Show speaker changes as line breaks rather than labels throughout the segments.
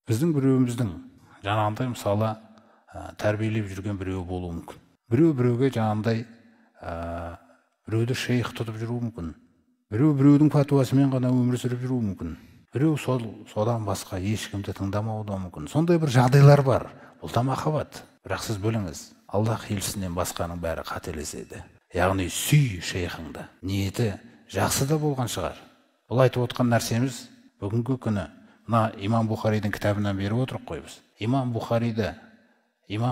Біздің біреуіміздің жаңағындай мысалы тәрбиелеп жүрген біреу болуы мүмкін. Біреуге жаңағындай біреуді шейх тұтып жүруі мүмкін. Біреудің фатуасымен ғана өмір сүріп жүруі мүмкін. Біреу содан басқа ешкімді тыңдамауы да мүмкін. Сондай бір жағдайлар бар. Бұл да махаббат. Бірақ сіз біліңіз, Аллах елшісінен басқаның бәрі қателеседі. Яғни сүй шейхіңді. Ниеті жақсы да болған шығар. Бұл айтып отқан нәрсеміз бүгінгі күні мына Имам Бухаридің кітабынан беріп отырық қой біз. Имам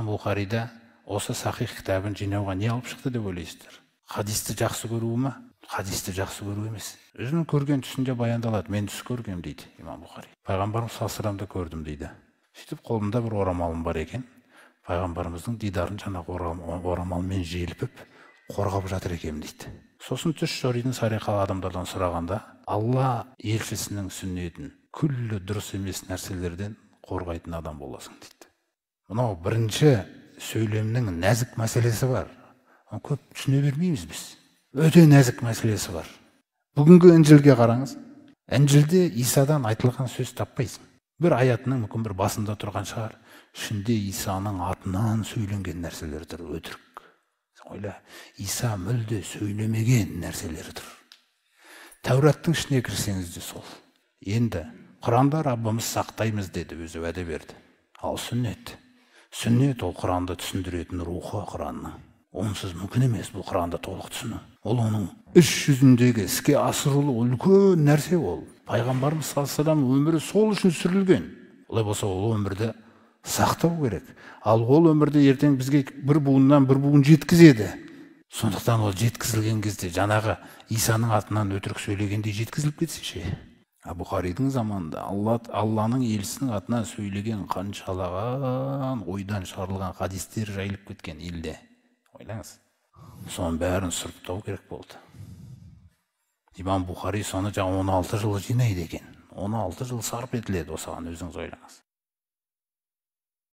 Бухарида осы сахих кітабын жинауға не алып шықты деп ойлайсыздар? Хадисті жақсы көруі ме? Хадисті жақсы көру емес. Өзінің көрген түсінде баяндалады. Мен түс көргем дейді Имам Бухари. Пайғамбарымыз салсырамды көрдім дейді. Сөйтіп қолымда бір орамалым бар екен. Пайғамбарымыздың дидарын жаңағы орамалмен желпіп қорғап жатыр екем дейді. Сосын түс шоридың сарихалы адамдардан сұрағанда, Алла елшісінің сүннетін күллі дұрыс емес нәрселерден қорғайтын адам боласың дейді. Мынау бірінші сөйлемнің нәзік мәселесі бар. Көп түсіне бермейміз біз. Өте нәзік мәселесі бар. Бүгінгі Інжілге қараңыз. Інжілде Исадан айтылған сөз таппайсың. Бір аятының мүмкін бір басында тұрған шығар. Ішінде Исаның атынан söyленген нәрселер тұр, өтірік. Ойла, Иса мүлде сөйлемеген нәрселер тұр. Тәураттың ішіне кірсеңіз де сол. Енді Құранда Раббымыз сақтаймыз деді, өзі уәде берді. Ал сүннет ол Құранды түсіндіретін рухы Құранның. Онсыз мүмкін емес бұл Құранды толық түсіну. Ол оның іс жүзіндегі іске асырылу үлкен нәрсе ол. Пайғамбарымыз саллаллаху өмірі сол үшін сүрілген. Олай болса ол өмірді сақтау керек. Ал ол өмірді ертең бізге бір буыннан бір буын жеткізеді. Сондықтан ол жеткізілген кезде жаңағы Исаның атынан өтірік сөйлегендей жеткізіліп кетсе ше. Бухаридің заманында Алланың елшісінің атынан сөйлеген қаншалаған ойдан шығарылған хадистер жайылып кеткен елде. Ойлаңыз. Соның бәрін сұрыптау керек болды. Имам Бухари соны 16 жыл жинайды екен. 16 жыл сарп етіледі осыған, өзіңіз ойлаңыз.